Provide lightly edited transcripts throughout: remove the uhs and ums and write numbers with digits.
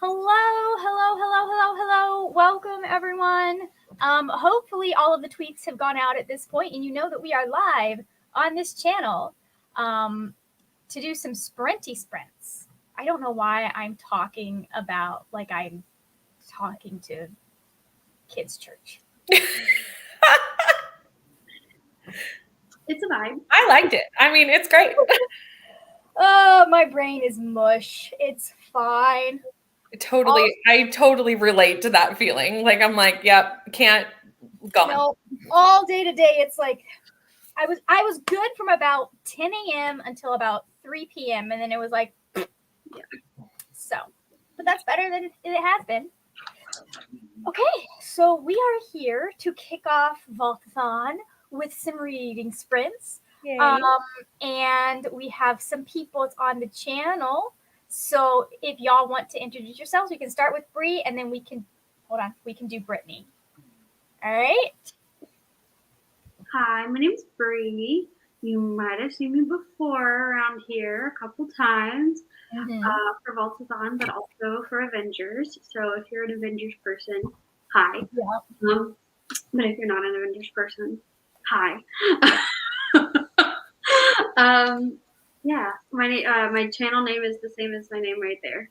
Hello. Welcome, everyone. Hopefully all of the tweets have gone out at this point, and you know that we are live on this channel to do some sprinty sprints. I don't know why I'm talking about like I'm talking to kids' church. It's a vibe. I liked it. I mean, it's great. Oh, my brain is mush. It's fine. I totally relate to that feeling. Like, I'm like, yep, can't go. No, all day to day, it's like I was good from about 10 a.m. until about 3 p.m. and then it was like, yeah. So, but that's better than it has been. Okay, so we are here to kick off Vaultathon with some reading sprints. And we have some people on the channel. So if y'all want to introduce yourselves, we can start with Bree, and then we can do Brittany. All right. Hi, my name is Bree. You might have seen me before around here a couple times for Vaultathon, but also for Avengers. So if you're an Avengers person, hi. Yeah. But if you're not an Avengers person, hi. Yeah, my channel name is the same as my name right there.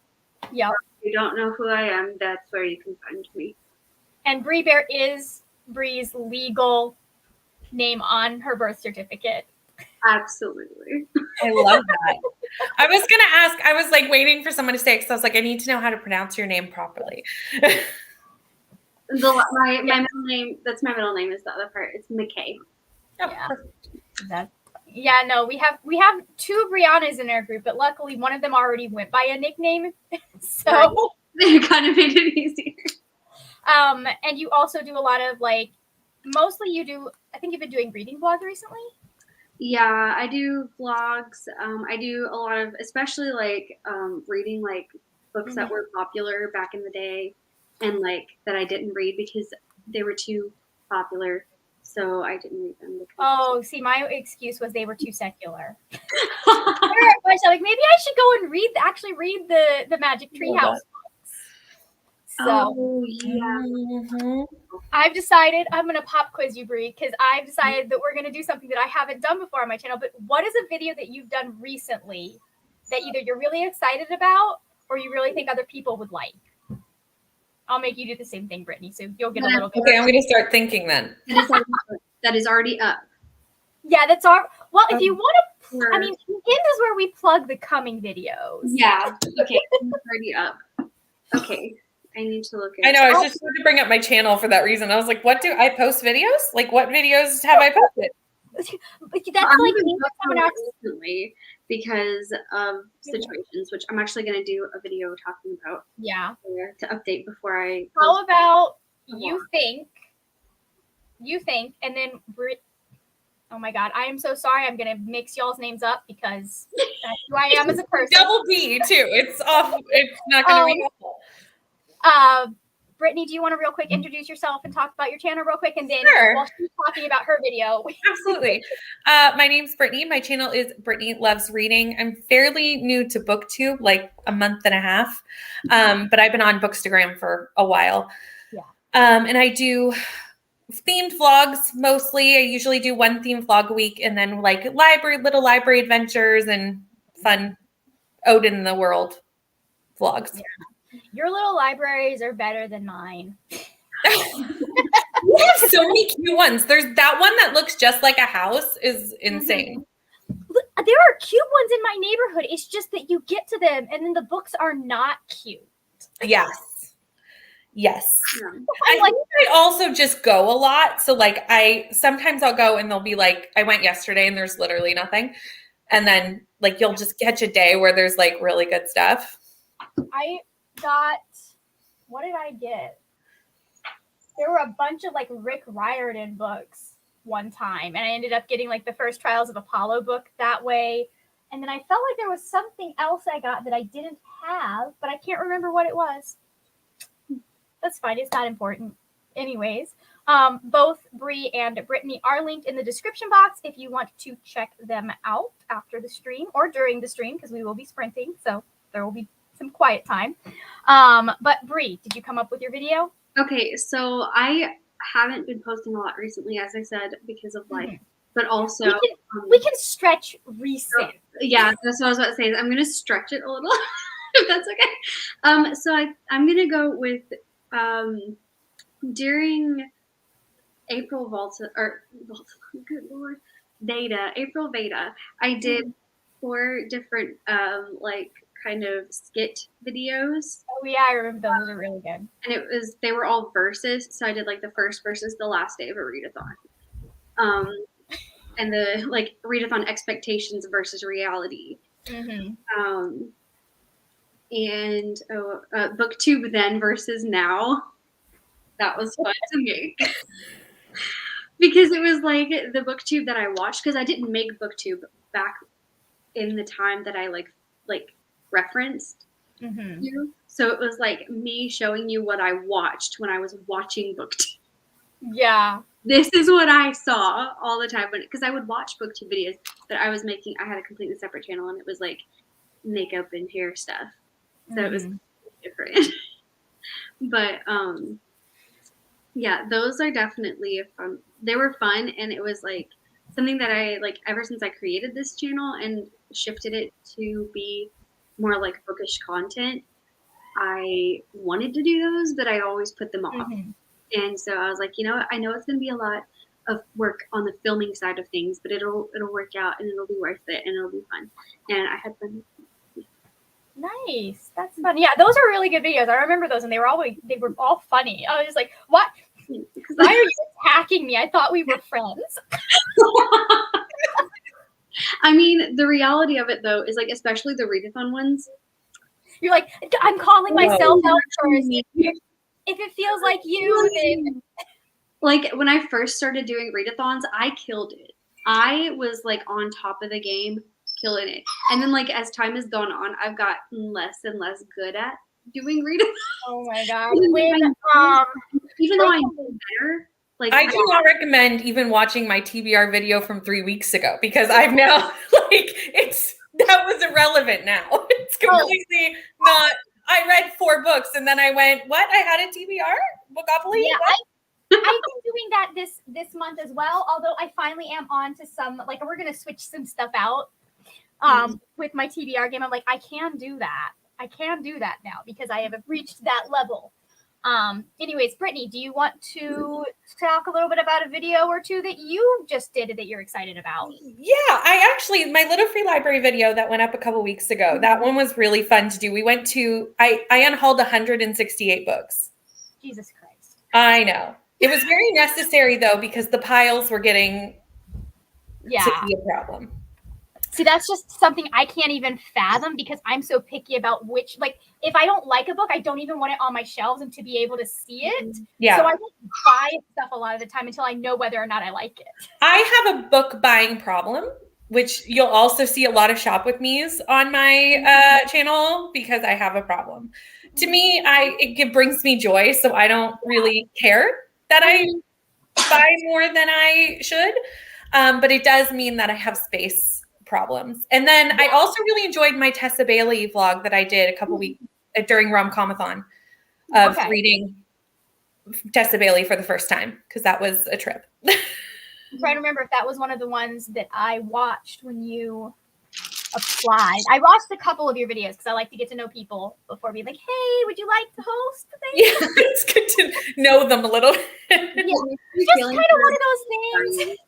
Yeah. If you don't know who I am, that's where you can find me. And Raybearer is Bree's legal name on her birth certificate. Absolutely. I love that. I was going to ask, I was like waiting for someone to say it because I was like, I need to know how to pronounce your name properly. My middle name, that's my middle name, is the other part. It's McKay. Oh, yeah. Perfect. No, we have two Briannas in our group, but luckily one of them already went by a nickname. So they kind of made it easier. And you also do a lot of mostly I think you've been doing reading vlogs recently. Yeah, I do vlogs. I do a lot of, especially reading books that were popular back in the day, and that I didn't read because they were too popular. So I didn't read them. See, my excuse was they were too secular. Maybe I should go and read the Magic Treehouse books. So I've decided I'm gonna pop quiz you, Bree, because I've decided that we're gonna do something that I haven't done before on my channel. But what is a video that you've done recently that either you're really excited about or you really think other people would like? I'll make you do the same thing, Brittany, so you'll get a little bit. Okay, I'm going to start thinking then. That is already up. Yeah, that's our. Well, if you want to, I mean, this is where we plug the coming videos. Yeah. Okay, it's already up. Okay, I need to look at. I know. I was just going to bring up my channel for that reason. I was like, "What do I post videos? Like, what videos have I posted?" That's recently because of situations, which I'm actually going to do a video talking about. Yeah. To update before I. How about you think, and then oh my God, I am so sorry. I'm going to mix y'all's names up because that's who I am as a person. Double D too. It's off. It's not going to be helpful. Brittany, do you want to real quick introduce yourself and talk about your channel real quick? And then while she's talking about her video. Absolutely. My name's Brittany. My channel is Brittany Loves Reading. I'm fairly new to BookTube, like a month and a half. But I've been on Bookstagram for a while. Yeah. And I do themed vlogs mostly. I usually do one themed vlog a week and then little library adventures and fun out in the world vlogs. Yeah. Your little libraries are better than mine. We have so many cute ones. There's that one that looks just like a house is insane. There are cute ones in my neighborhood. It's just that you get to them and then the books are not cute. Yes. Yeah. I also just go a lot. So sometimes I'll go and they'll be like, I went yesterday and there's literally nothing. And then you'll just catch a day where there's really good stuff. What did I get? There were a bunch of Rick Riordan books one time, and I ended up getting the first Trials of Apollo book that way. And then I felt like there was something else I got that I didn't have, but I can't remember what it was. That's fine. It's not important. Anyways, both Bree and Brittany are linked in the description box if you want to check them out after the stream or during the stream, because we will be sprinting. So there will be some quiet time. But Bree, did you come up with your video? Okay, so I haven't been posting a lot recently, as I said, because of life, but also we can stretch recent. Yeah, that's what I was about to say. I'm gonna stretch it a little, if that's okay. So I'm gonna go with during April good Lord, April Veda, I did 4 different like kind of skit videos. Oh yeah, I remember those. Those are really good. And they were all verses, so I did like the first versus the last day of a readathon. And the like readathon expectations versus reality. And booktube then versus now. That was fun to make. Because it was like the booktube that I watched, because I didn't make booktube back in the time that I like referenced you. So it was like me showing you what I watched when I was watching booktube. Yeah. This is what I saw all the time, because I would watch booktube videos that I was making. I had a completely separate channel, and it was like makeup and hair stuff. So it was different. But yeah, those are definitely fun. They were fun, and it was like something that I like ever since I created this channel and shifted it to be more like bookish content. I wanted to do those, but I always put them off. And so I was like, you know what? I know it's going to be a lot of work on the filming side of things, but it'll work out, and it'll be worth it, and it'll be fun. And I had fun. Nice. That's fun. Yeah, those are really good videos. I remember those, and they were all funny. I was just like, what? Why are you attacking me? I thought we were friends. I mean, the reality of it, though, is like, especially the readathon ones. You're like, I'm calling myself out first. If it feels like you, then... Like, when I first started doing readathons, I killed it. I was, like, on top of the game, killing it. And then, like, as time has gone on, I've gotten less and less good at doing readathons. Oh, my God. Even though I know better, like... I do not recommend even watching my TBR video from 3 weeks ago, because I've now, like, that was irrelevant now. It's completely not... I read 4 books, and then I went, what? I had a TBR? Bookopoly? Yeah, I've been doing that this month as well, although I finally am on to some, like, we're going to switch some stuff out with my TBR game. I'm like, I can do that. I can do that now because I have reached that level. Anyways, Brittany, do you want to talk a little bit about a video or two that you just did that you're excited about? Yeah, my Little Free Library video that went up a couple weeks ago, that one was really fun to do. We went to, I unhauled 168 books. Jesus Christ. I know. It was very necessary, though, because the piles were getting to be a problem. See, that's just something I can't even fathom because I'm so picky about which, like, if I don't like a book, I don't even want it on my shelves and to be able to see it. Yeah. So I don't buy stuff a lot of the time until I know whether or not I like it. I have a book buying problem, which you'll also see a lot of Shop With Me's on my channel because I have a problem. To me, it brings me joy, so I don't really care that I buy more than I should. But it does mean that I have space problems. And then I also really enjoyed my Tessa Bailey vlog that I did a couple weeks during Rom-Comathon of reading Tessa Bailey for the first time, because that was a trip. I'm trying to remember if that was one of the ones that I watched when you applied. I watched a couple of your videos because I like to get to know people before being like, hey, would you like to host the thing? Yeah, it's good to know them a little. Yeah, just kind of one of those things.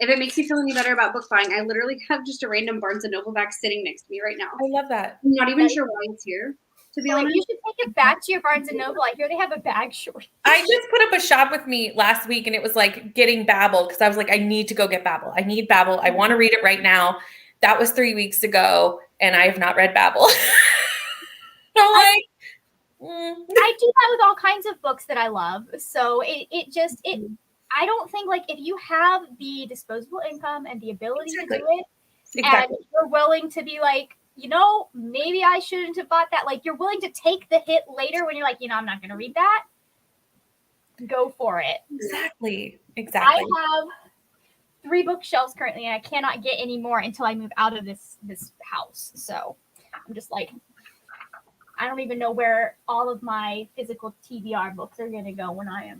If it makes you feel any better about book buying, I literally have just a random Barnes & Noble bag sitting next to me right now. I love that. I'm not even sure why it's here, to be honest. You should take it back to your Barnes & Noble. I hear they have a bag shortage. I just put up a Shop With Me last week, and it was like getting Babel, because I was like, I need to go get Babel. I need Babel. I want to read it right now. That was 3 weeks ago, and I have not read Babel. I do that with all kinds of books that I love. So I don't think, like, if you have the disposable income and the ability to do it, and you're willing to be like, you know, maybe I shouldn't have bought that. Like, you're willing to take the hit later when you're like, you know, I'm not going to read that. Go for it. Exactly. I have 3 bookshelves currently, and I cannot get any more until I move out of this house. So I'm just like, I don't even know where all of my physical TBR books are going to go when I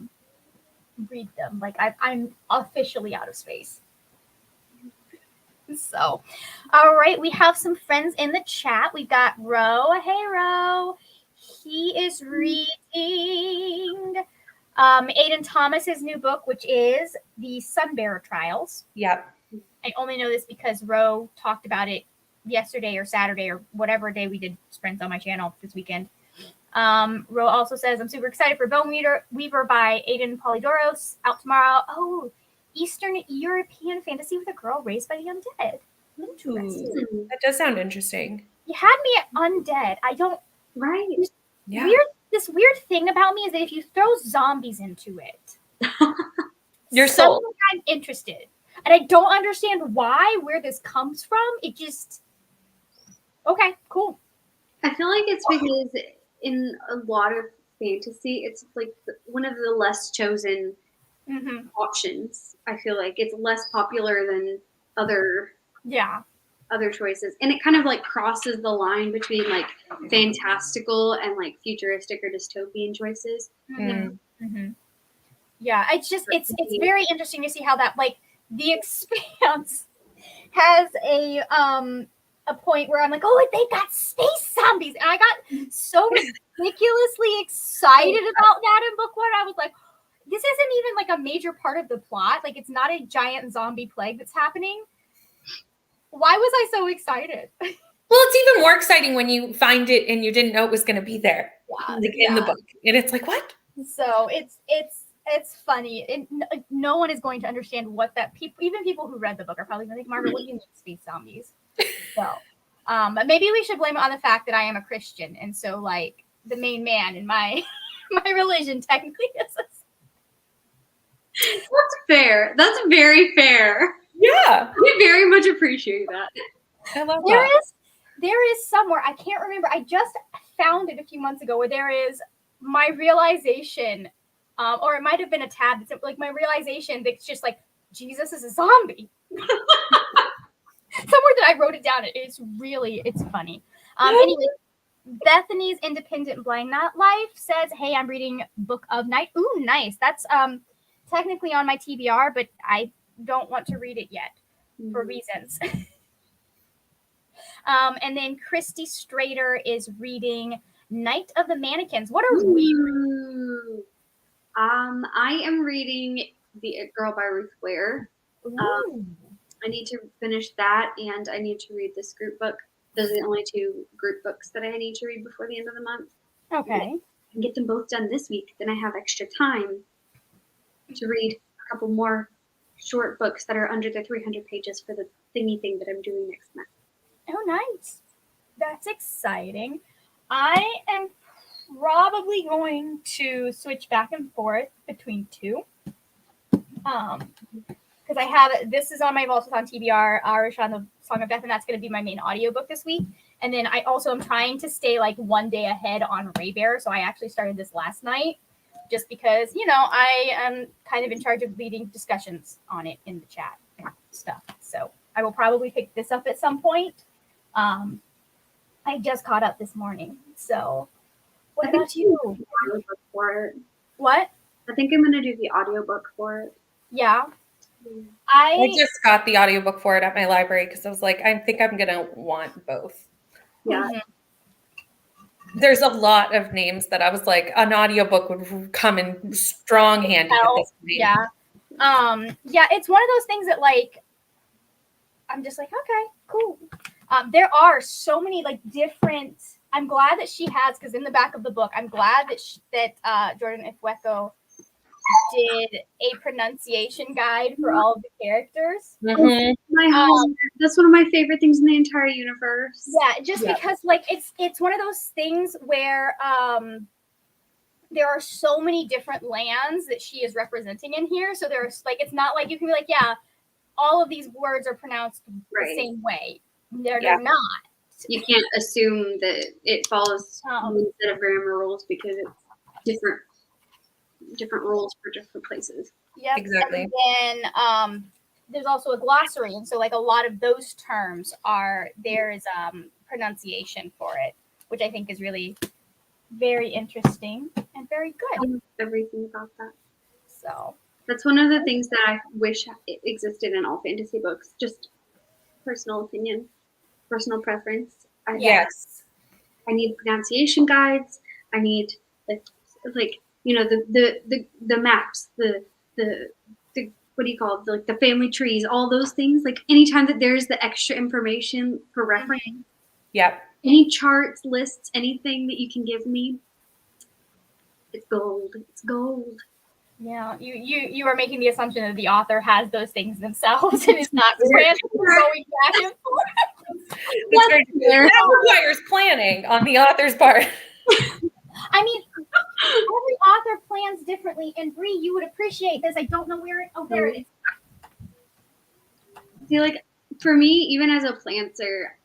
read them. Like I'm officially out of space. So, all right, we have some friends in the chat. We've got Ro. Hey, Ro. He is reading Aiden Thomas's new book, which is The Sunbearer Trials. Yep. I only know this because Ro talked about it yesterday or Saturday or whatever day we did sprints on my channel this weekend. Ro also says, I'm super excited for Bone Weaver by Aiden Polydoros, out tomorrow. Oh, Eastern European fantasy with a girl raised by the undead. Interesting. That does sound interesting. You had me at undead. I don't. Right. Yeah. This weird thing about me is that if you throw zombies into it, You're sold. suddenly I'm interested. And I don't understand where this comes from. It just. Okay, cool. I feel like it's because in a lot of fantasy, it's like one of the less chosen options. I feel like it's less popular than other choices, and it kind of like crosses the line between like fantastical and like futuristic or dystopian choices. Yeah, it's very interesting to see how that, like, The Expanse has a point where I'm like, oh, they got space zombies, and I got so ridiculously excited about that in book 1. I was like, this isn't even like a major part of the plot. Like, it's not a giant zombie plague that's happening. Why was I so excited? Well, it's even more exciting when you find it and you didn't know it was going to be there, in the book, and it's like, what? So it's funny. No one is going to understand what that even people who read the book are probably going to think, Margaret, what do you mean space zombies? So, but maybe we should blame it on the fact that I am a Christian, and so like the main man in my religion technically is. That's fair. That's very fair. Yeah, we very much appreciate that. I love that. There is somewhere, I can't remember. I just found it a few months ago where there is my realization, or it might have been a tab that's like my realization that's just like Jesus is a zombie. Somewhere that I wrote it down. It's funny. Anyway, Bethany's Independent Blind Life says, hey, I'm reading Book of Night. Ooh, nice. That's technically on my TBR, but I don't want to read it yet for reasons. And then Christy Strader is reading Night of the Mannequins. What are we reading? I am reading The It Girl by Ruth Ware. I need to finish that, and I need to read this group book. Those are the only 2 group books that I need to read before the end of the month. Okay. And get them both done this week. Then I have extra time to read a couple more short books that are under the 300 pages for the thingy thing that I'm doing next month. Oh, nice. That's exciting. I am probably going to switch back and forth between 2. Because I have, this is on my Vaultathon TBR, Rishon, the Song of Death, and that's going to be my main audiobook this week. And then I also am trying to stay like one day ahead on Raybearer. So I actually started this last night just because, I am kind of in charge of leading discussions on it in the chat and stuff. So I will probably pick this up at some point. I just caught up this morning. So what about you? What? I think I'm going to do the audiobook for it. Yeah. I just got the audiobook for it at my library because I was like, I think I'm going to want both. Yeah. There's a lot of names that I was like, an audiobook would come in strong handy at this point. Yeah. Yeah, it's one of those things that like, I'm just like, okay, cool. There are so many like different, I'm glad that she has, because in the back of the book, I'm glad that Jordan Ifueko did a pronunciation guide for all of the characters. That's one of my favorite things in the entire universe. Yeah, just because like it's one of those things where there are so many different lands that she is representing in here. So there's like, it's not like you can be like, yeah, all of these words are pronounced the same way. They're not. You can't assume that it follows one set of grammar rules because it's different rules for different places. Yep. Exactly. And then there's also a glossary, and so like a lot of those terms there's pronunciation for it. which I think is really very interesting and very good. Everything about that. So that's one of the things that I wish existed in all fantasy books. Just personal opinion, personal preference. Yes. I need pronunciation guides. I need like you know the maps, the what do you call it? Like the family trees, all those things. Like anytime that there's the extra information for reference. Yep. Any charts, lists, anything that you can give me, it's gold. It's gold. Yeah, you are making the assumption that the author has those things themselves and is not randomly going back and forth. That requires planning on the author's part. I mean, every author plans differently, and Bree, you would appreciate this. I don't know where it. Oh, there it is. See, like for me, even as a planter,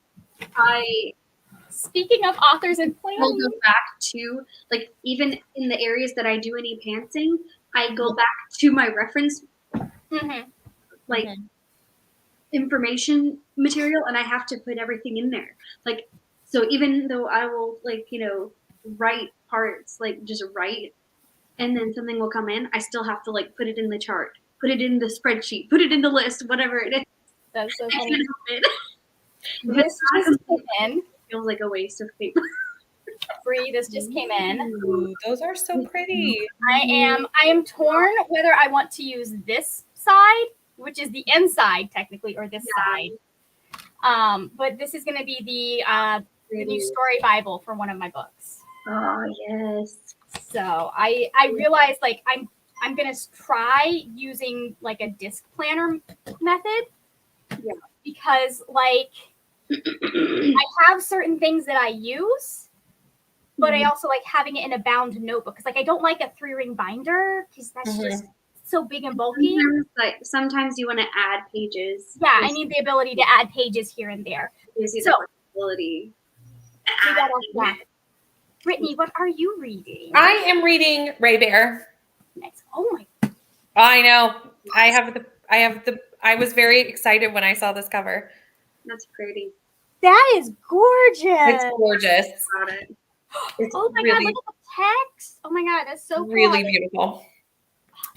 Speaking of authors and I'll planning, go back to like even in the areas that I do any pantsing, I go back to my reference information material, and I have to put everything in there. Like so, even though I will write parts, like just write, and then something will come in, I still have to like put it in the chart, put it in the spreadsheet, put it in the list, whatever it is. That's so funny. This just came in. Feels like a waste of paper. Bree, this just came in. Ooh, those are so pretty. I am torn whether I want to use this side, which is the inside technically, or this side. But this is going to be the new story Bible for one of my books. Oh yes. So I realized like I'm gonna try using like a disc planner method. Yeah. Because like I have certain things that I use, but I also like having it in a bound notebook because like I don't like a 3-ring binder because that's just so big and bulky. Sometimes you want to add pages. Yeah, I need the ability to add pages here and there. Gives you the flexibility. Brittany, what are you reading? I am reading Raybearer. Nice. Oh my! I know. I was very excited when I saw this cover. That's pretty. That is gorgeous. It's gorgeous. Oh my god! Look at the text. Oh my god, that's so cool. Really beautiful.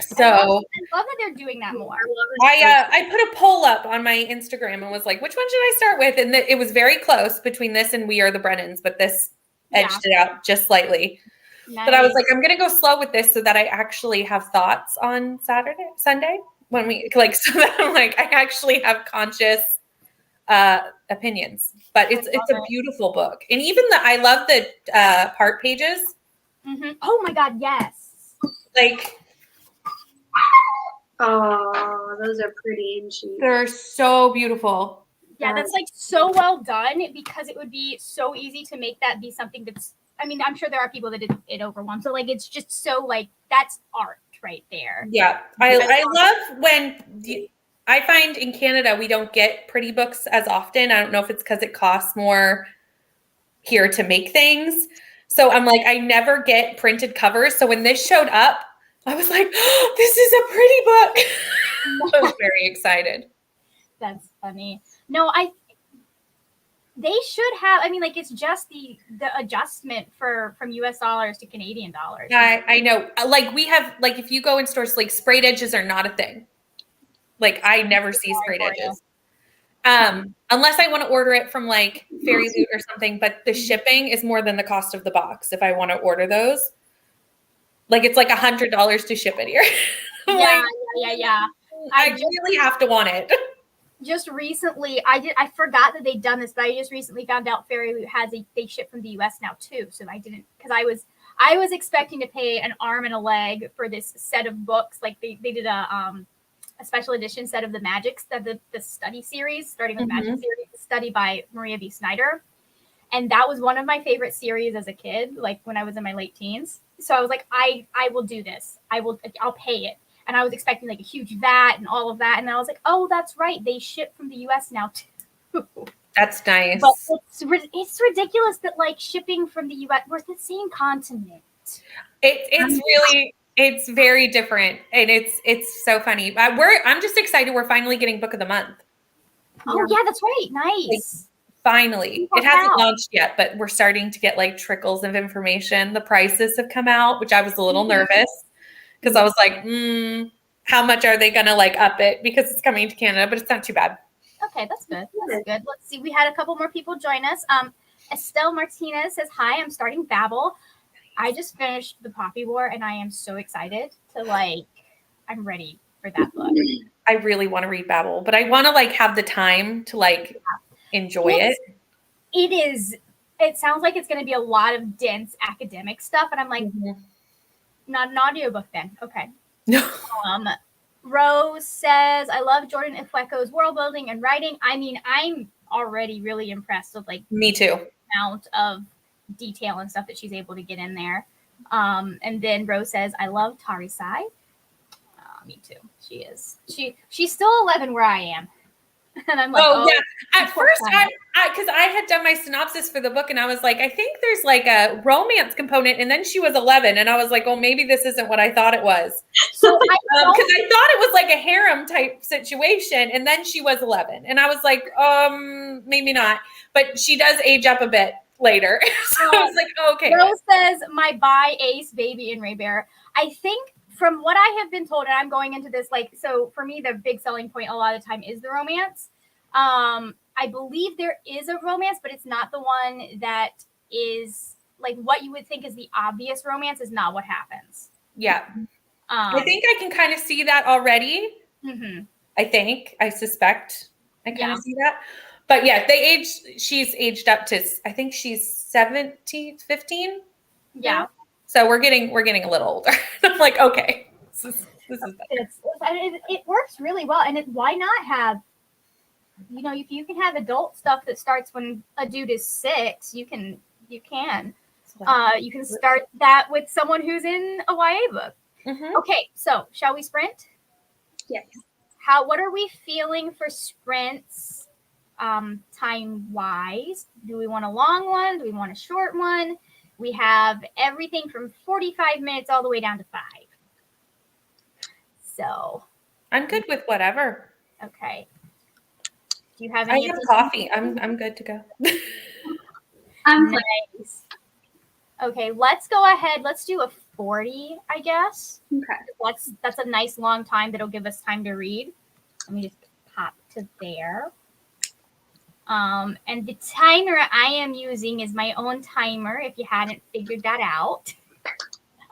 So I love that they're doing that more. I put a poll up on my Instagram and was like, which one should I start with? And it was very close between this and We Are the Brennans, but this edged it out just slightly. Nice. But I was like, I'm going to go slow with this so that I actually have thoughts on Sunday when we like, so that I'm like, I actually have conscious opinions. But it's a beautiful book, and even I love the part pages. Oh my god, yes! Like, oh, those are pretty and cheap. They're so beautiful. Yeah, that's like so well done because it would be so easy to make that be something that's. I mean, I'm sure there are people that did it over one. So like, it's just so like that's art right there. Yeah, I love when I find in Canada we don't get pretty books as often. I don't know if it's because it costs more here to make things. So I'm like, I never get printed covers. So when this showed up, I was like, oh, this is a pretty book. I was very excited. That's funny. No, they should have. I mean, like it's just the adjustment from US dollars to Canadian dollars. I know. Like we have, like if you go in stores, like sprayed edges are not a thing. Like I never see sprayed edges. Unless I want to order it from like Fairy Loot or something, but the shipping is more than the cost of the box if I want to order those. Like it's like $100 to ship it here. Yeah. I really have to want it. Just recently, I forgot that they'd done this, but I just recently found out Fairy Loot they ship from the US now too. So I didn't, because I was expecting to pay an arm and a leg for this set of books. Like they did a special edition set of the Magic, the study series, starting with the Magic series, the study by Maria V. Snyder. And that was one of my favorite series as a kid, like when I was in my late teens. So I was like, I will do this. I'll pay it. And I was expecting like a huge VAT and all of that. And I was like, oh, that's right. They ship from the US now too. That's nice. But it's ridiculous that like shipping from the US, we're the same continent. It's very different. And it's so funny. I'm just excited we're finally getting Book of the Month. Oh yeah, that's right. Nice. Like, Finally. It hasn't launched yet, but we're starting to get like trickles of information. The prices have come out, which I was a little nervous because I was like, how much are they going to like up it because it's coming to Canada, but it's not too bad. Okay, that's good. That's good. Let's see. We had a couple more people join us. Estelle Martinez says, "Hi, I'm starting Babbel. I just finished The Poppy War, and I am so excited to like. I'm ready for that book. I really want to read Babbel, but I want to like have the time to like enjoy it. It is. It sounds like it's going to be a lot of dense academic stuff, and I'm like, not an audiobook then. Okay. No. Rose says, "I love Jordan Ifueko's world building and writing. I mean, I'm already really impressed with like me too the amount of detail and stuff that she's able to get in there." And then Rose says, "I love Tari Sai." Me too. She is. She's still 11 where I am. And I'm like, yeah. At first, because I had done my synopsis for the book, and I was like, I think there's like a romance component, and then she was 11, and I was like, oh, maybe this isn't what I thought it was. So, because I thought it was like a harem type situation, and then she was 11, and I was like, maybe not. But she does age up a bit later, so I was like, oh, okay. Rose says, "My bi ace baby in Raybearer." I think from what I have been told, and I'm going into this like, so for me, the big selling point a lot of the time is the romance. I believe there is a romance, but it's not the one that is like what you would think is the obvious romance is not what happens. Yeah. I think I can kind of see that already. I suspect I kind of see that. But yeah, she's aged up to, I think she's 17, 15. Yeah. So we're getting a little older. I'm like, okay, this is better. It works really well. And why not have, if you can have adult stuff that starts when a dude is 6, you can start that with someone who's in a YA book. Okay, so shall we sprint? Yes. What are we feeling for sprints time wise? Do we want a long one? Do we want a short one? We have everything from 45 minutes all the way down to 5. So I'm good with whatever. Okay. Do you have any? I have coffee. I'm good to go. I'm nice. Okay, let's go ahead. Let's do a 40, I guess. Okay. That's a nice long time that'll give us time to read. Let me just pop to there. And the timer I am using is my own timer, if you hadn't figured that out.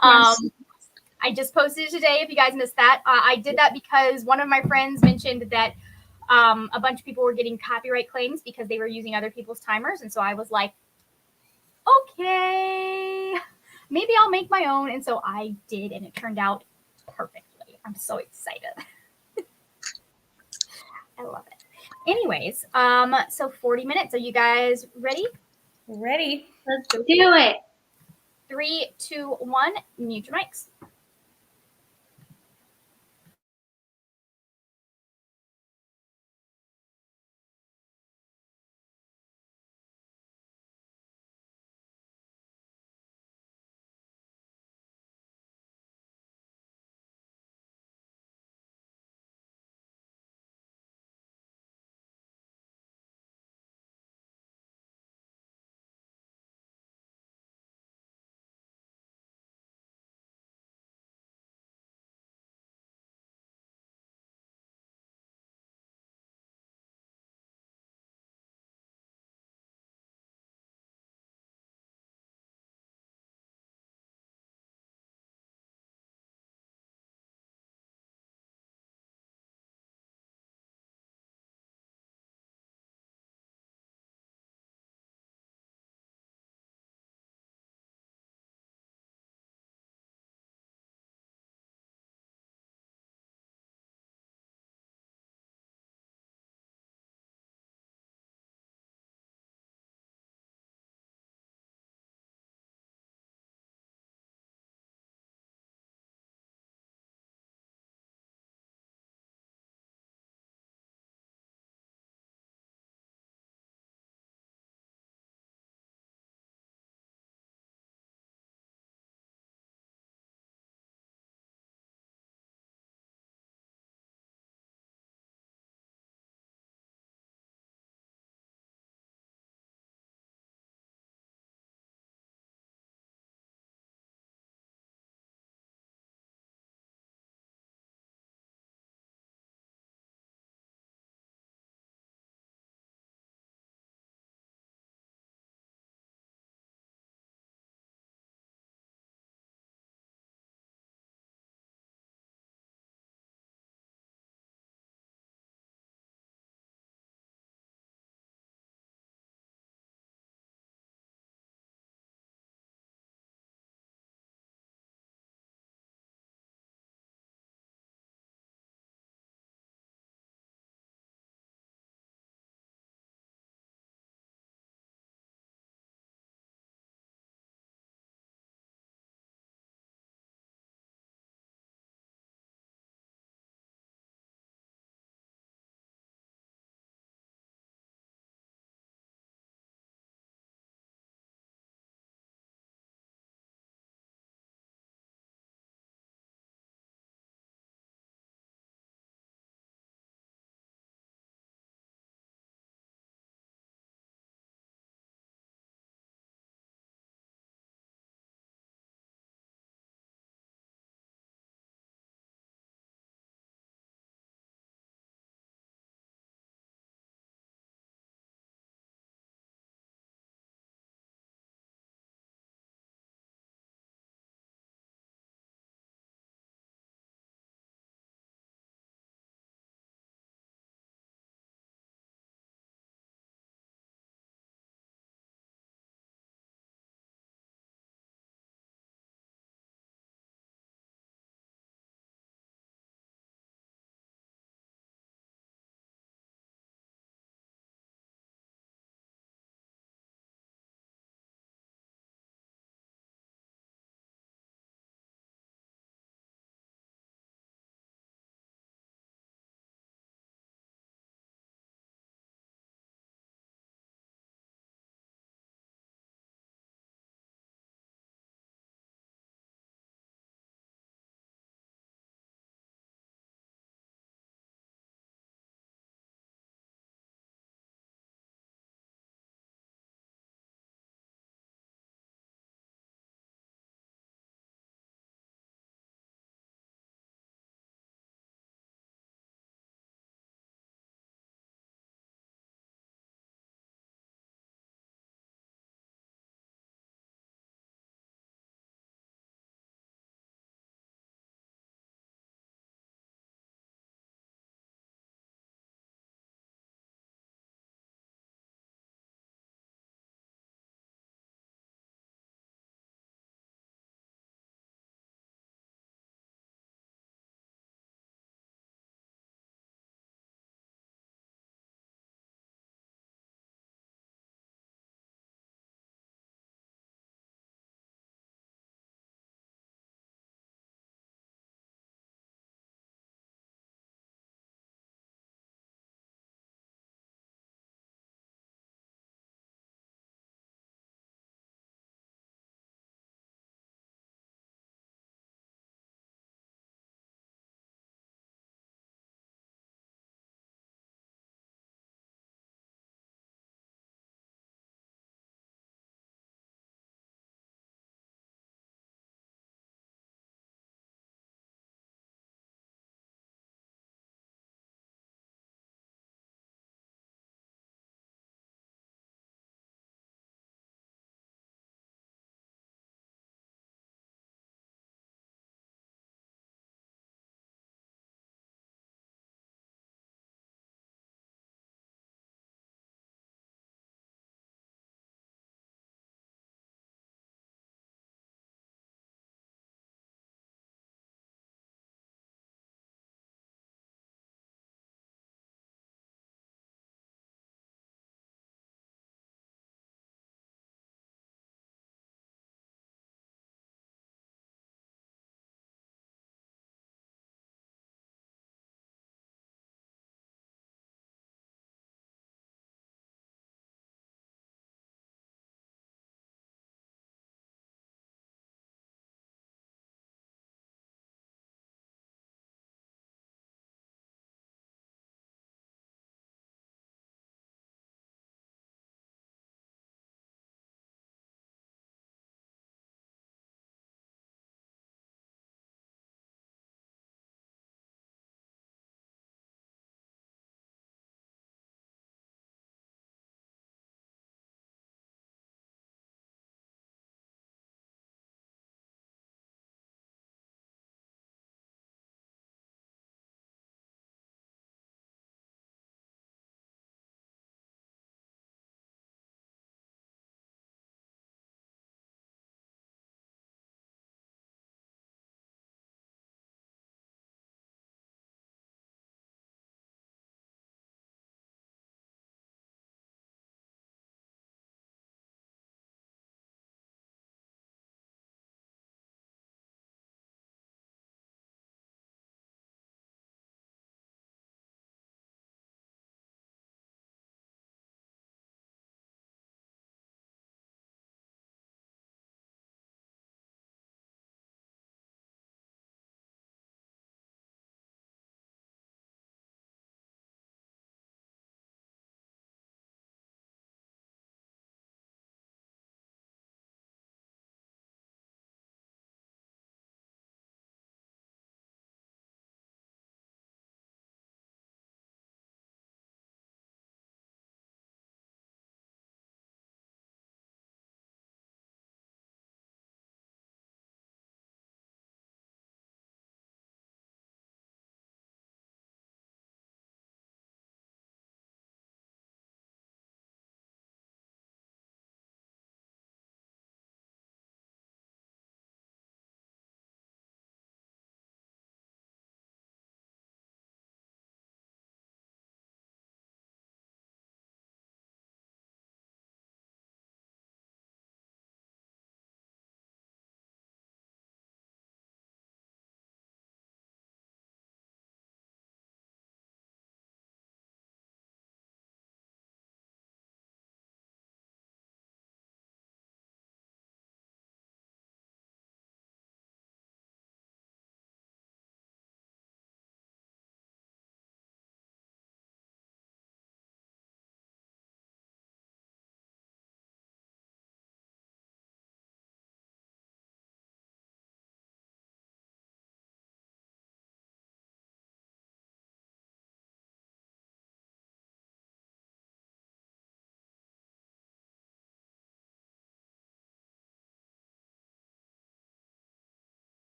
I just posted it today, if you guys missed that. I did that because one of my friends mentioned that a bunch of people were getting copyright claims because they were using other people's timers. And so I was like, okay, maybe I'll make my own. And so I did, and it turned out perfectly. I'm so excited. I love it. Anyways, so 40 minutes. Are you guys ready? Ready. Let's do it. 3, 2, 1. Mute your mics.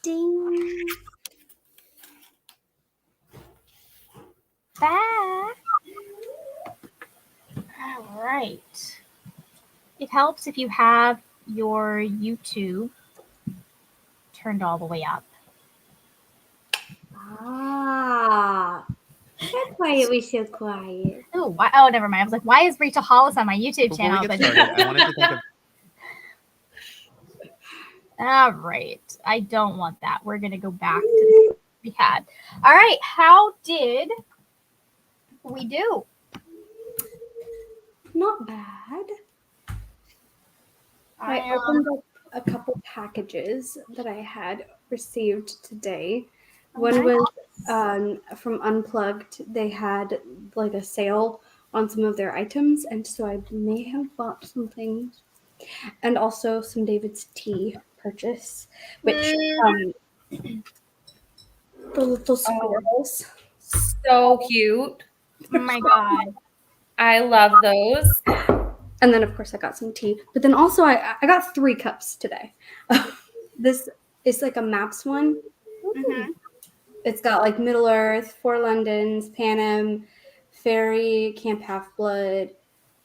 Ding. Back. All right. It helps if you have your YouTube turned all the way up. Ah. That's why it was so quiet. Oh, oh, never mind. I was like, why is Rachel Hollis on my YouTube Before channel? we get started, I wanted to think of All right. I don't want that. We're going to go back to what we had. All right. How did we do? Not bad. I opened up a couple packages that I had received today. One was from Unplugged. They had like a sale on some of their items, and so I may have bought some things. And also some David's tea purchase, which the little squirrels. So cute. Oh my God. I love those. And then, of course, I got some tea. But then also, I got 3 cups today. This is like a maps one. Mm-hmm. It's got like Middle Earth, 4 Londons, Panem, Fairy, Camp Half-Blood,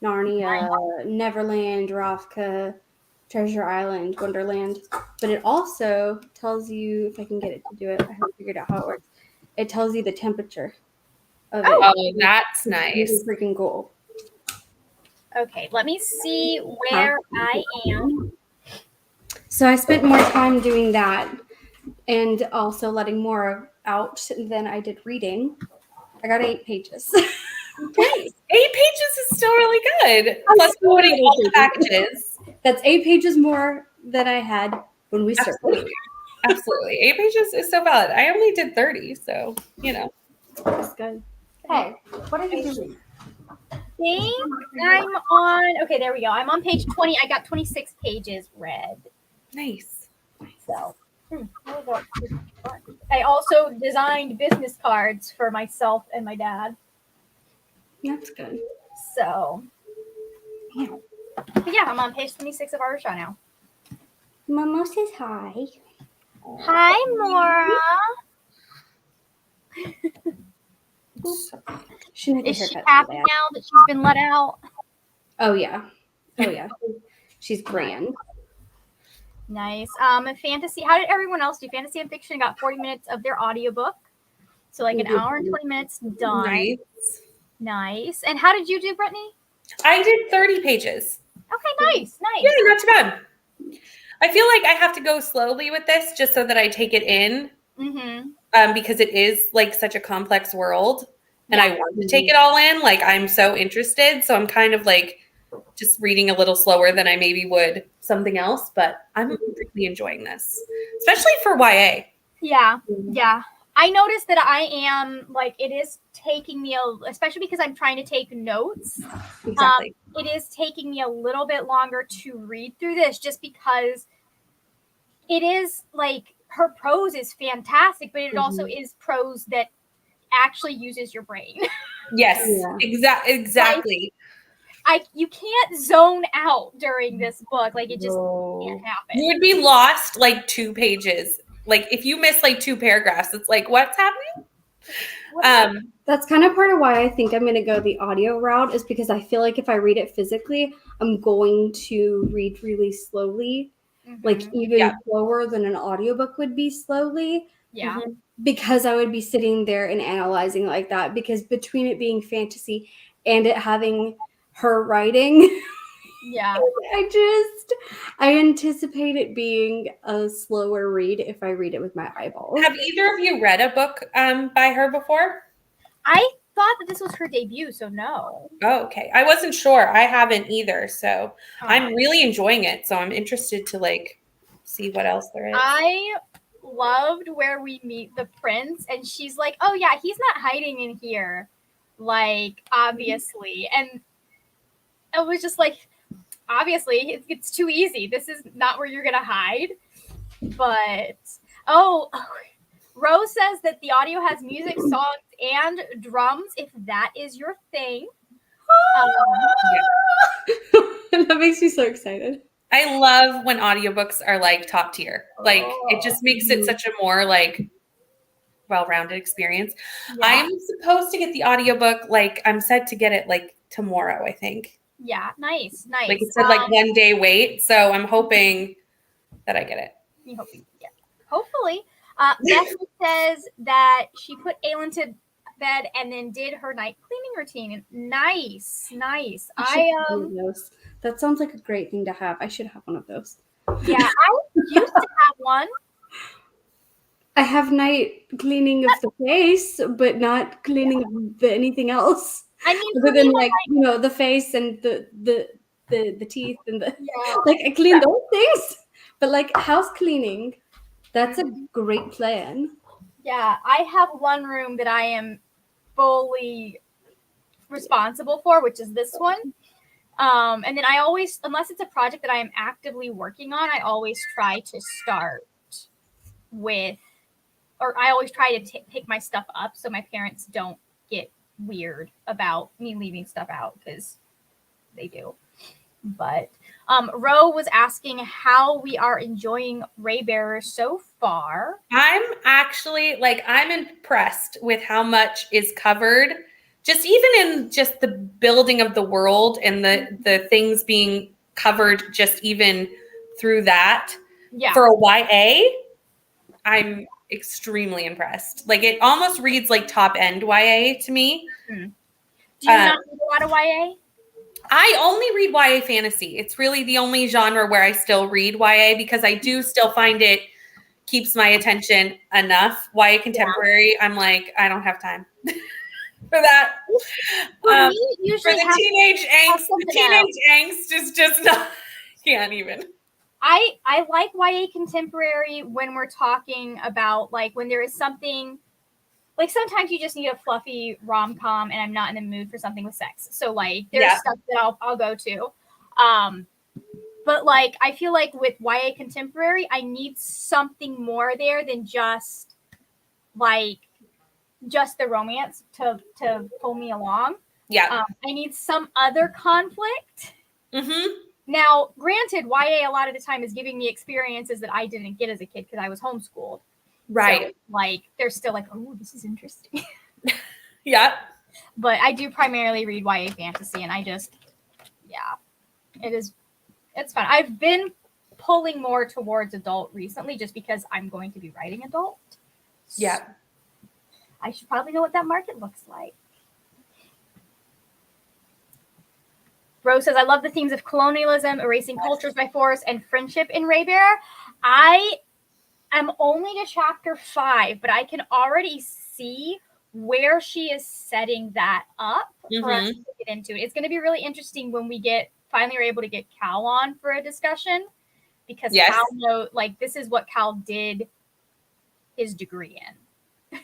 Narnia, Neverland, Ravka, Treasure Island, Wonderland. But it also tells you, if I can get it to do it, I haven't figured out how it works. It tells you the temperature of it. Oh, that's nice. It's freaking cool. Okay, let me see where I am. So I spent more time doing that and also letting more out than I did reading. I got 8 pages. Nice. 8 pages is still really good. Plus opening all the packages. That's 8 pages more than I had when we started. Absolutely. Absolutely. 8 pages is so valid. I only did 30, so, you know. That's good. Hey, what did you do? I think I'm on, okay, there we go. I'm on page 20. I got 26 pages read. Nice. So, I also designed business cards for myself and my dad. That's good. So, but yeah, I'm on page 26 of our show now. Mama says hi. Hi, Mora. Is she happy now that she's been let out? Oh yeah. Oh yeah. She's grand. Nice. Fantasy. How did everyone else do? Fantasy and fiction got 40 minutes of their audiobook. So like an hour and 20 minutes done. Nice. And how did you do, Brittany? I did 30 pages. Okay, nice. Yeah, not too bad. I feel like I have to go slowly with this just so that I take it in. Mm-hmm. Because it is like such a complex world. And I want to take it all in. Like, I'm so interested. So I'm kind of like just reading a little slower than I maybe would something else. But I'm really enjoying this, especially for YA. Yeah. Yeah. I noticed that I am like, it is taking me, especially because I'm trying to take notes. Exactly. It is taking me a little bit longer to read through this just because it is like her prose is fantastic, but it also is prose that actually uses your brain. Yes, exactly. You can't zone out during this book. Like it just can't happen. You would be lost like 2 pages. Like if you miss like 2 paragraphs, it's like, what's happening? That's kind of part of why I think I'm going to go the audio route is because I feel like if I read it physically, I'm going to read really slowly, like even slower than an audiobook would be slowly. Yeah. Because I would be sitting there and analyzing like that because between it being fantasy and it having her writing, yeah, I anticipate it being a slower read if I read it with my eyeballs. Have either of you read a book by her before? I thought that this was her debut, so no. Oh, okay. I wasn't sure. I haven't either, so I'm really enjoying it. So I'm interested to like see what else there is. I loved where we meet the prince, and she's like, "Oh yeah, he's not hiding in here, like obviously," and I was just like, obviously, it's too easy. This is not where you're gonna hide. But Rose says that the audio has music, songs, and drums. If that is your thing, that makes me so excited. I love when audiobooks are like top tier. Like it just makes it such a more like well-rounded experience. Yeah. I'm supposed to get the audiobook, like I'm set to get it like tomorrow, I think. Yeah, nice. Like it said like 1 day wait, so I'm hoping that I get it. You hope you get it. Hopefully. Bethany says that she put Aylin to bed and then did her night cleaning routine. Nice. That sounds like a great thing to have. I should have one of those. Yeah, I used to have one. I have night cleaning of the face, but not cleaning of anything else. I mean, other than like the face and the teeth and like I clean those things. But like house cleaning, that's a great plan. Yeah, I have one room that I am fully responsible for, which is this one. And then I always, unless it's a project that I am actively working on, I always try to start with, or I always try to pick my stuff up so my parents don't get weird about me leaving stuff out, because they do. But Ro was asking how we are enjoying Raybearer so far. I'm actually I'm impressed with how much is covered, just even in just the building of the world and the things being covered, just even through that. Yeah. For a YA, I'm extremely impressed. Like it almost reads like top end YA to me. Mm-hmm. Do you not read a lot of YA? I only read YA fantasy. It's really the only genre where I still read YA because I do still find it keeps my attention enough. YA contemporary, I'm like, I don't have time for that. For the teenage angst is just not, can't even. I like YA contemporary when we're talking about like when there is something. Like sometimes you just need a fluffy rom-com and I'm not in the mood for something with sex. So like there's stuff that I'll go to. But like I feel like with YA contemporary, I need something more there than just the romance to pull me along. Yeah. I need some other conflict. Mm-hmm. Now, granted, YA a lot of the time is giving me experiences that I didn't get as a kid because I was homeschooled. Right. So, like, they're still like, oh, this is interesting. Yeah. But I do primarily read YA fantasy, and I just, it's fun. I've been pulling more towards adult recently just because I'm going to be writing adult. Yeah. So I should probably know what that market looks like. Rose says, I love the themes of colonialism, erasing cultures by force, and friendship in Raybearer. I'm only to chapter 5, but I can already see where she is setting that up for us to get into it. It's going to be really interesting when we finally are able to get Cal on for a discussion, because Cal knows, like, this is what Cal did his degree in.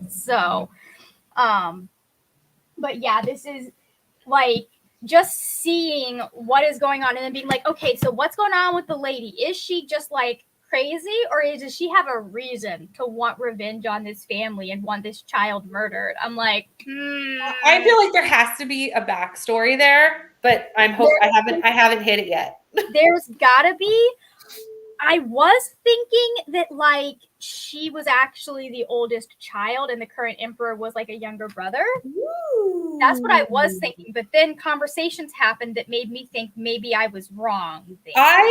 So, but yeah, this is like just seeing what is going on and then being like, okay, so what's going on with the lady? Is she just like crazy, or does she have a reason to want revenge on this family and want this child murdered? I'm like, I feel like there has to be a backstory there, but I haven't hit it yet. There's gotta be. I was thinking that like she was actually the oldest child and the current emperor was like a younger brother. Ooh. That's what I was thinking. But then conversations happened that made me think maybe I was wrong there.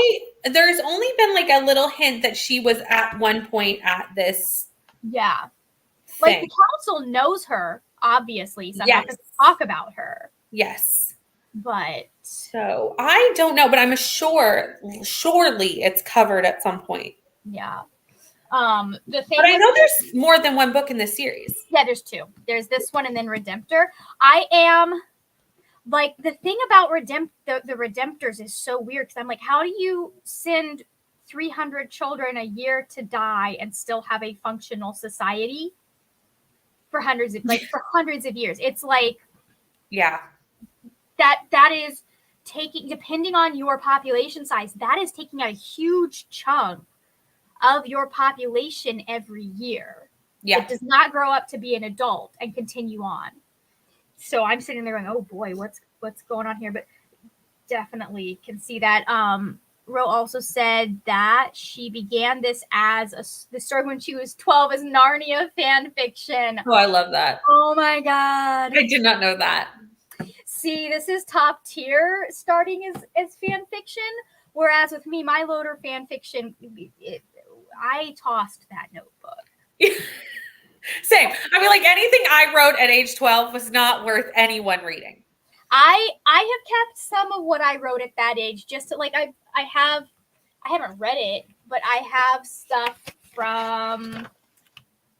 There's only been like a little hint that she was at one point at this. Yeah. Thing. Like the council knows her, obviously. So I'm not going to talk about her. Yes. But so I don't know, but I'm surely it's covered at some point. Yeah. The thing, but I know there's more than one book in this series. Yeah, there's 2. There's this one and then Redemptor. I am like the thing about the Redemptors is so weird because I'm like, how do you send 300 children a year to die and still have a functional society for hundreds of years? It's like, yeah. That is taking, depending on your population size, that is taking a huge chunk of your population every year. Yeah. It does not grow up to be an adult and continue on. So I'm sitting there going, oh boy, what's going on here? But definitely can see that. also said that she began this as the story when she was 12 as Narnia fan fiction. Oh, I love that. Oh my God. I did not know that. See, this is top tier starting as fan fiction. Whereas with me, my loader fan fiction, I tossed that notebook. Same. I mean, like anything I wrote at age 12 was not worth anyone reading. I have kept some of what I wrote at that age, just to, like I haven't read it, but I have stuff from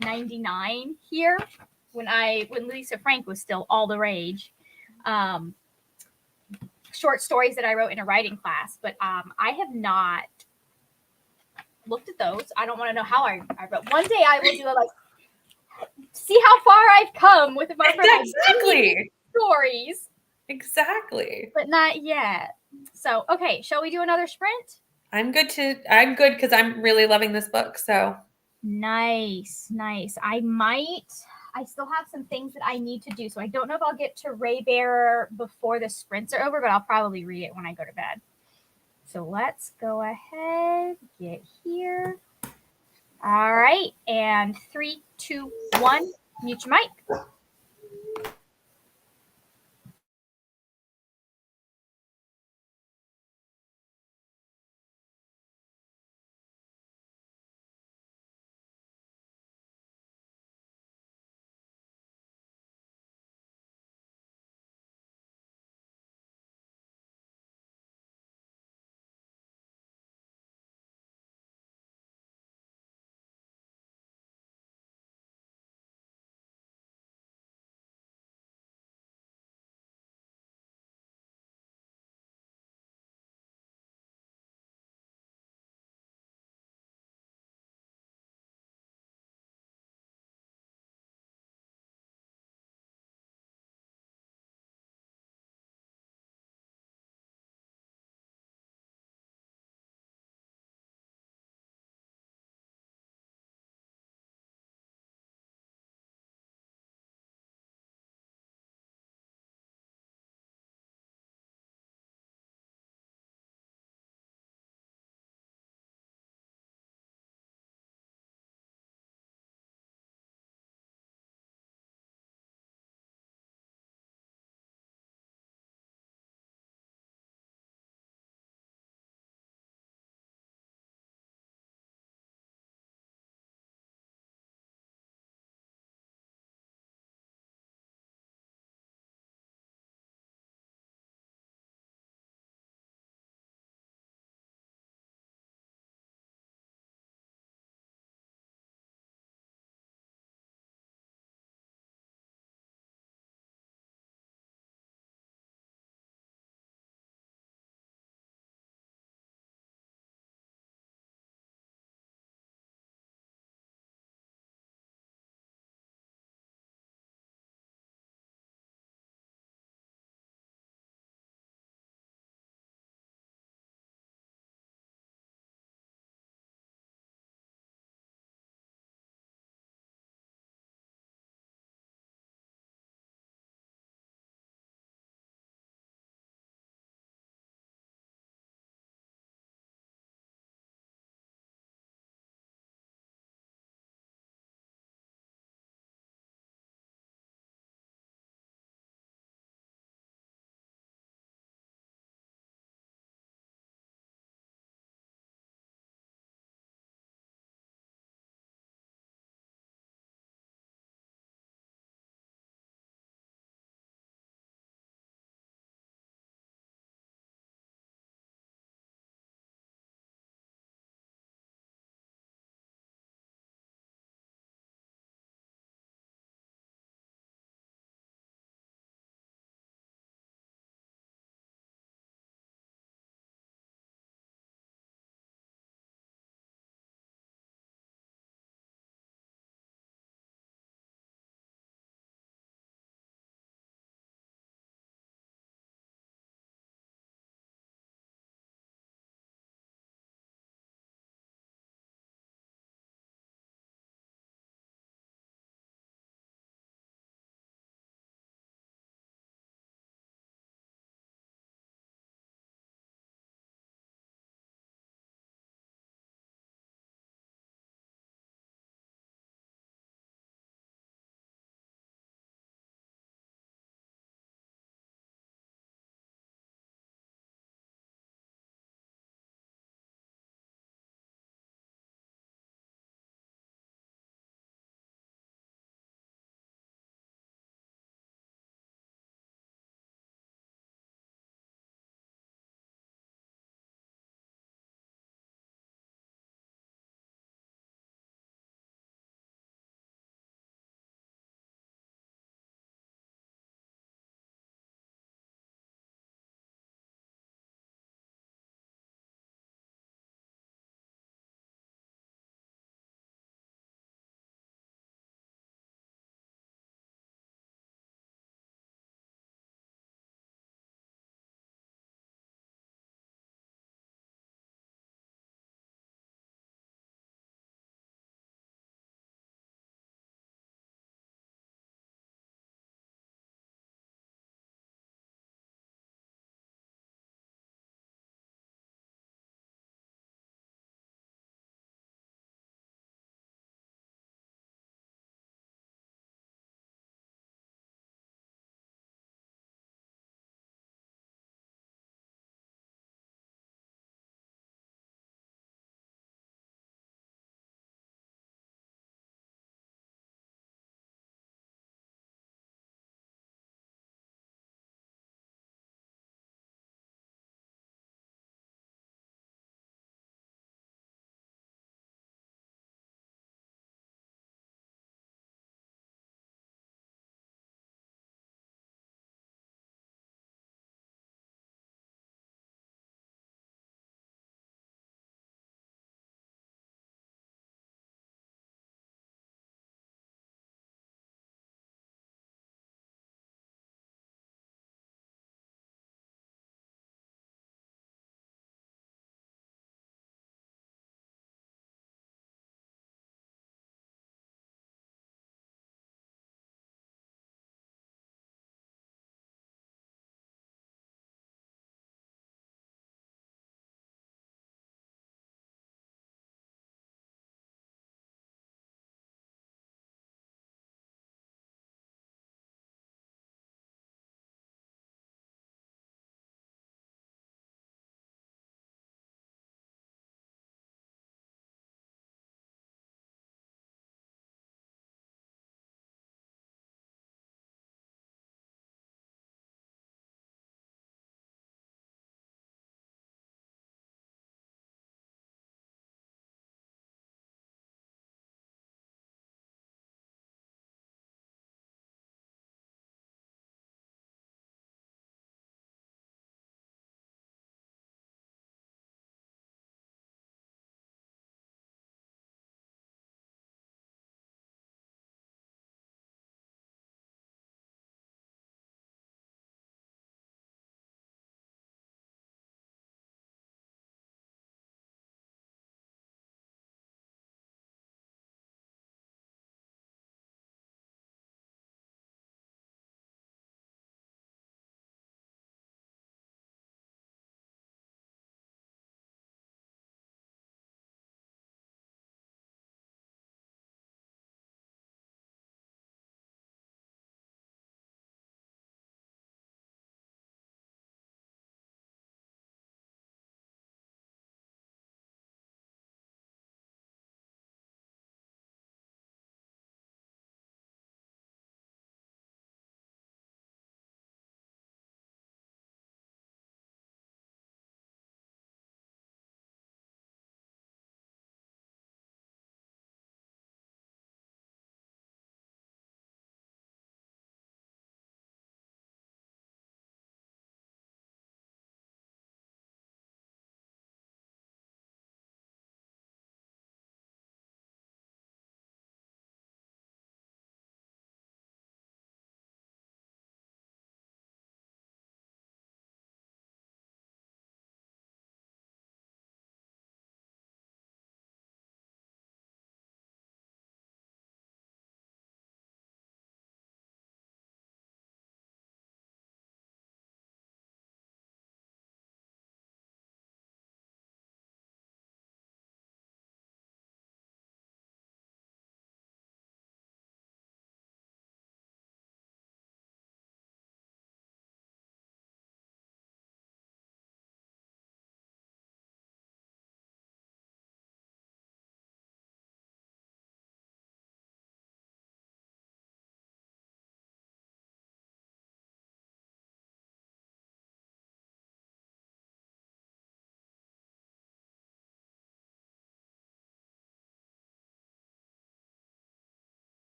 99 here when Lisa Frank was still all the rage. Short stories that I wrote in a writing class, but I have not looked at those. I don't want to know how I wrote. One day I will do it, like, see how far I've come with my Exactly. stories. Exactly. But not yet. So, okay, shall we do another sprint? I'm good because I'm really loving this book. So nice. I still have some things that I need to do. So I don't know if I'll get to Raybearer before the sprints are over, but I'll probably read it when I go to bed. So let's go ahead, get here. All right. And 3, 2, 1, mute your mic.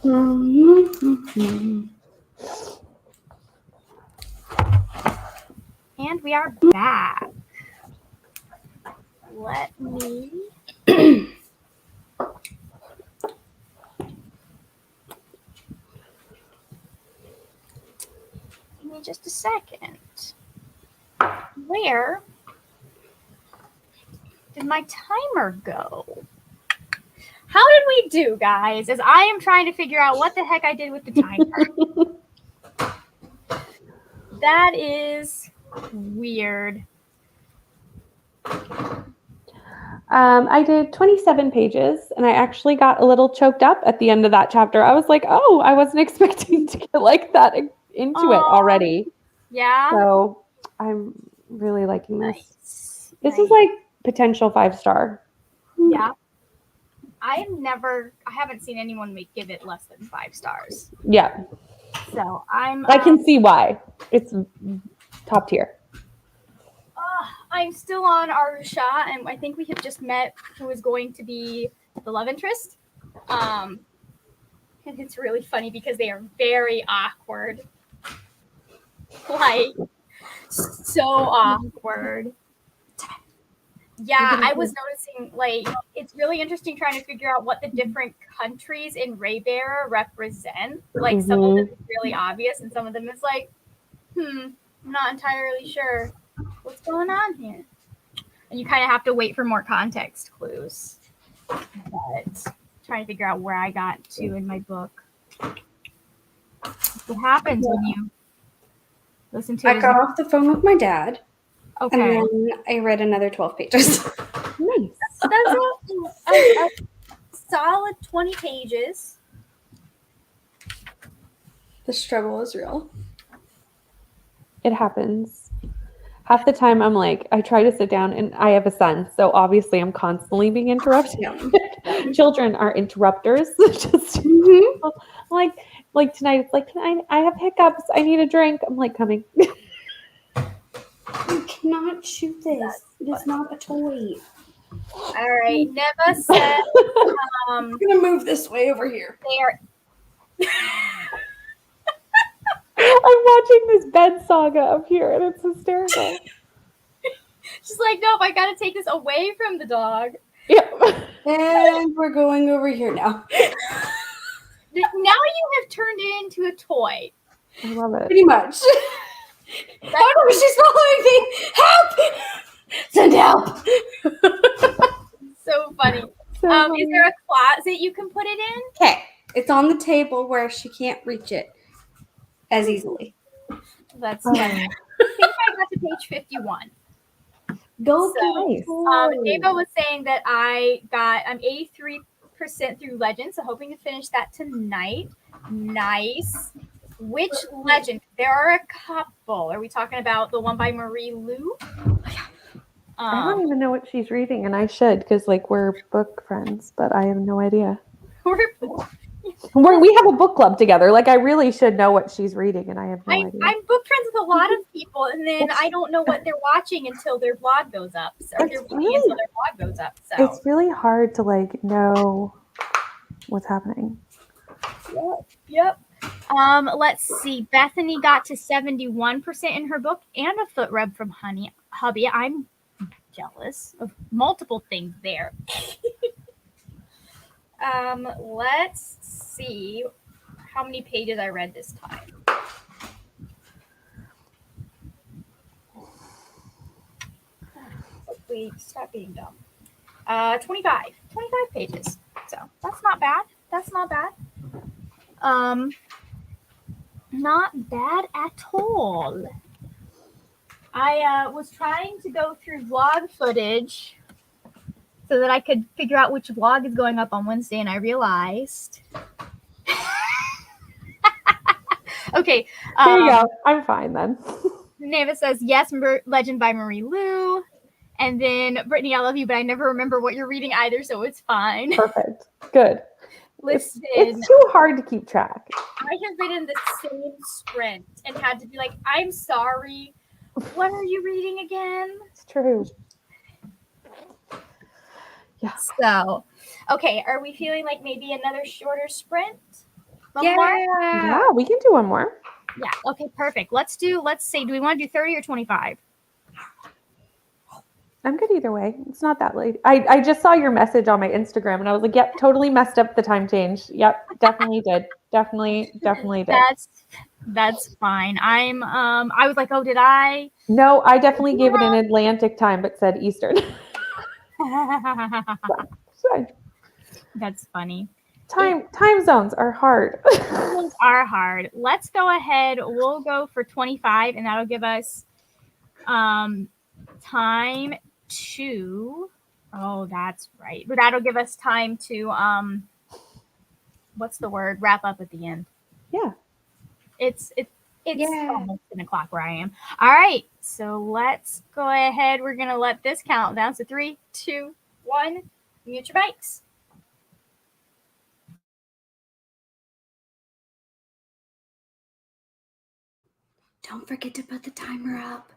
And we are back. Let me give me just a second. Where did my timer go? How did we do, guys? As I am trying to figure out what the heck I did with the timer. That is weird. I did 27 pages, and I actually got a little choked up at the end of that chapter. I was like, oh, I wasn't expecting to get like that into it already. Yeah. So I'm really liking this. Nice. This is like potential 5-star. Yeah. I haven't seen anyone give it less than 5 stars. Yeah. So I can see why. It's top tier. I'm still on Arusha, and I think we have just met who is going to be the love interest. And it's really funny because they are very awkward. Like, so awkward. Yeah, I was noticing, like, it's really interesting trying to figure out what the different countries in Raybearer represent. Like, some of them is really obvious, and some of them is like, I'm not entirely sure what's going on here. And you kind of have to wait for more context clues. But trying to figure out where I got to in my book. What happens when you listen to it? I got off the phone with my dad. Okay. And then I read another 12 pages. Nice. That's a solid 20 pages. The struggle is real. It happens. Half the time I'm like, I try to sit down, and I have a son, so obviously I'm constantly being interrupted. Yeah. Children are interrupters. Just like tonight, it's like, I have hiccups. I need a drink. I'm like, coming. You cannot shoot this. It is not a toy. All right. Neva said, I'm gonna move this way over here. They are. I'm watching this bed saga up here, and it's hysterical. She's like, nope, I gotta take this away from the dog. Yeah. And we're going over here now. Now you have turned it into a toy. I love it. Pretty much. Oh no, she's following me! Help! Send help! So funny. So funny. Is there a closet you can put it in? Okay, it's on the table where she can't reach it as easily. That's funny. I think I got to page 51. Go nice. Neva was saying that I'm 83% through Legend, so hoping to finish that tonight. Nice. Which legend? There are a couple. Are we talking about the one by Marie Lu? I don't even know what she's reading, and I should, because like we're book friends, but I have no idea. We have a book club together. Like I really should know what she's reading, and I have no idea. I'm book friends with a lot of people, and then I don't know what they're watching until their blog goes up. So they're reading until their blog goes up. So it's really hard to like know what's happening. Yep. Let's see. Bethany got to 71% in her book and a foot rub from Hubby. I'm jealous of multiple things there. Let's see how many pages I read this time. Hopefully, stop being dumb. 25 pages. So that's not bad. Not bad at all. I was trying to go through vlog footage so that I could figure out which vlog is going up on Wednesday, and I realized. Okay. There you go. I'm fine then. Neva says, yes, Legend by Marie Lu. And then, Brittany, I love you, but I never remember what you're reading either, so it's fine. Perfect. Good. Listen. It's too hard to keep track. I have written the same sprint and had to be like, I'm sorry. What are you reading again? It's true. Yeah. So, okay, are we feeling like maybe another shorter sprint? One more? Yeah, we can do one more. Yeah. Okay, perfect. Let's say, do we want to do 30 or 25? I'm good either way. It's not that late. I just saw your message on my Instagram and I was like, yep, totally messed up the time change. Yep, definitely did. Definitely did. That's fine. I was like, oh, did I? No, I definitely gave it an Atlantic time, but said Eastern. Fine. That's funny. Time zones are hard. Ones are hard. Let's go ahead. We'll go for 25, and that'll give us time to. Oh, that's right. But that'll give us time to what's the word? Wrap up at the end. Yeah. It's almost 10 o'clock where I am. All right, so let's go ahead. We're gonna let this count down. So 3, 2, 1. Mute your mics. Don't forget to put the timer up.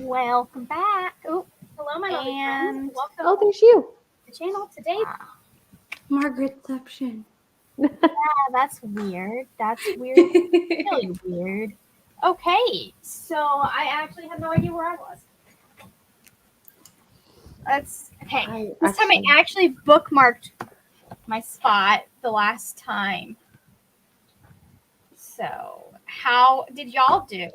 Welcome back. Oh, Hello, my lovely friends. and welcome Oh, there's you. to the channel today. Margaretception. Yeah, that's weird. That's weird. Really weird. Okay, so I actually have no idea where I was. That's okay. This time I actually bookmarked my spot the last time. So, how did y'all do?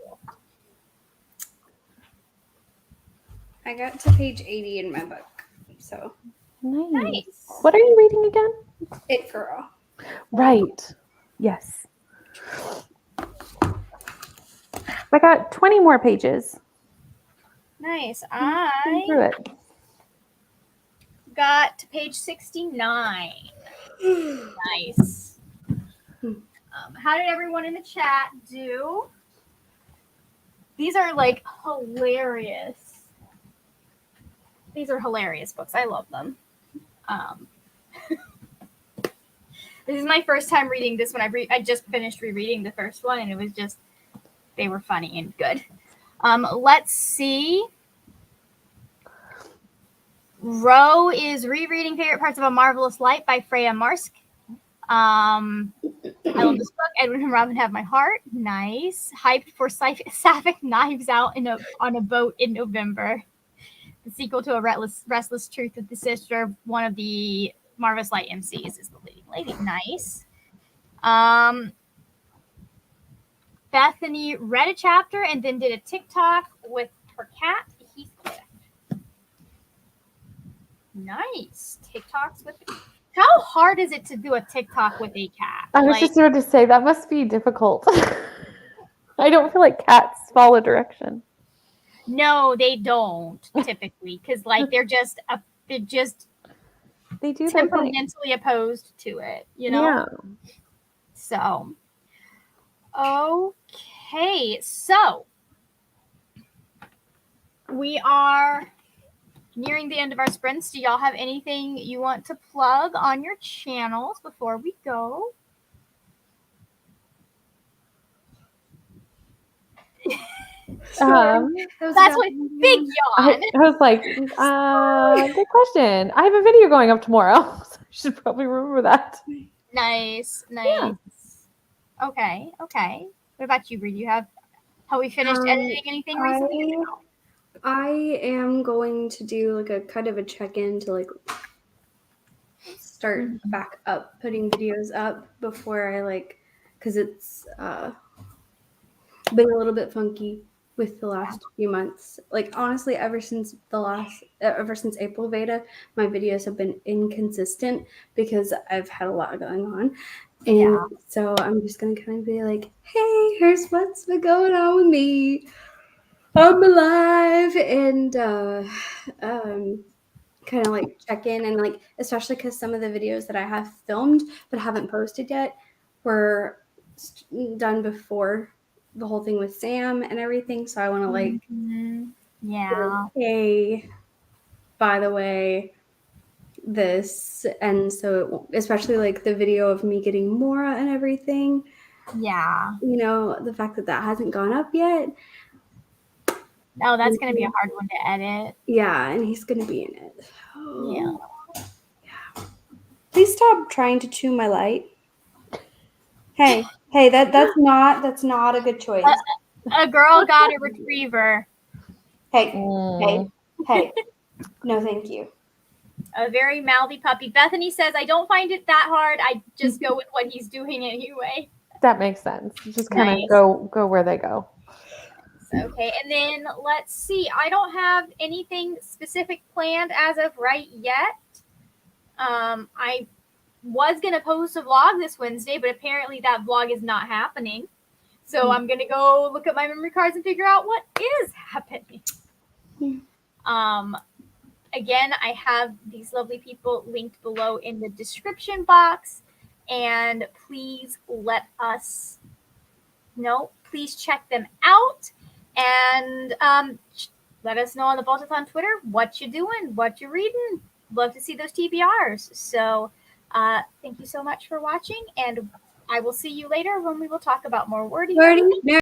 I got to page 80 in my book. So, Nice. What are you reading again? It Girl. Right. Yes. I got 20 more pages. Nice. Through I it. got to page 69. Nice. How did everyone in the chat do? These are like hilarious. These are hilarious books. I love them. This is my first time reading this one. I just finished rereading the first one, and it was just, they were funny and good. Let's see. Ro is rereading Favorite Parts of A Marvelous Light by Freya Marsk. I love this book. Edwin and Robin have my heart. Nice. Hyped for Sapphic Knives Out on a boat in November. The sequel to A Restless Truth with the sister. One of the Marvelous Light MCs is the leading lady. Nice. Bethany read a chapter and then did a TikTok with her cat, Heathcliff. Nice. TikToks with... How hard is it to do a TikTok with a cat? I was just about to say, that must be difficult. I don't feel like cats follow direction. No, they don't typically, because like they're just they do their thing. Temperamentally opposed to it, you know? Yeah. So, okay. So, we are nearing the end of our sprints. Do y'all have anything you want to plug on your channels before we go? That's what big yawn. I was like, good question. I have a video going up tomorrow, so I should probably remember that. Nice. Yeah. Okay. What about you, Reed? Have we finished editing anything recently? I am going to do like a kind of a check-in to like start back up putting videos up before I like, because it's been a little bit funky with the last few months. Like honestly, ever since April beta, my videos have been inconsistent because I've had a lot going on. And so I'm just gonna kind of be like, hey, here's what's been going on with me. I'm alive, and kind of like check in, and like especially because some of the videos that I have filmed but haven't posted yet were done before the whole thing with Sam and everything. So I want to like, hey, by the way, this, and so especially like the video of me getting Mora and everything. Yeah. You know, the fact that hasn't gone up yet. Oh, that's going to be a hard one to edit. Yeah, and he's going to be in it. Yeah. Please stop trying to chew my light. Hey, that's not a good choice. A girl got a retriever. Hey. No, thank you. A very mouthy puppy. Bethany says, I don't find it that hard. I just go with what he's doing anyway. That makes sense. Just kind of go where they go. Okay, and then let's see. I don't have anything specific planned as of right yet. I was going to post a vlog this Wednesday, but apparently that vlog is not happening. So I'm going to go look at my memory cards and figure out what is happening. Again, I have these lovely people linked below in the description box. And please let us know. Please check them out. And let us know on the Vaultathon Twitter what you're doing, what you're reading. Love to see those TBRs. So thank you so much for watching, and I will see you later when we will talk about more wording.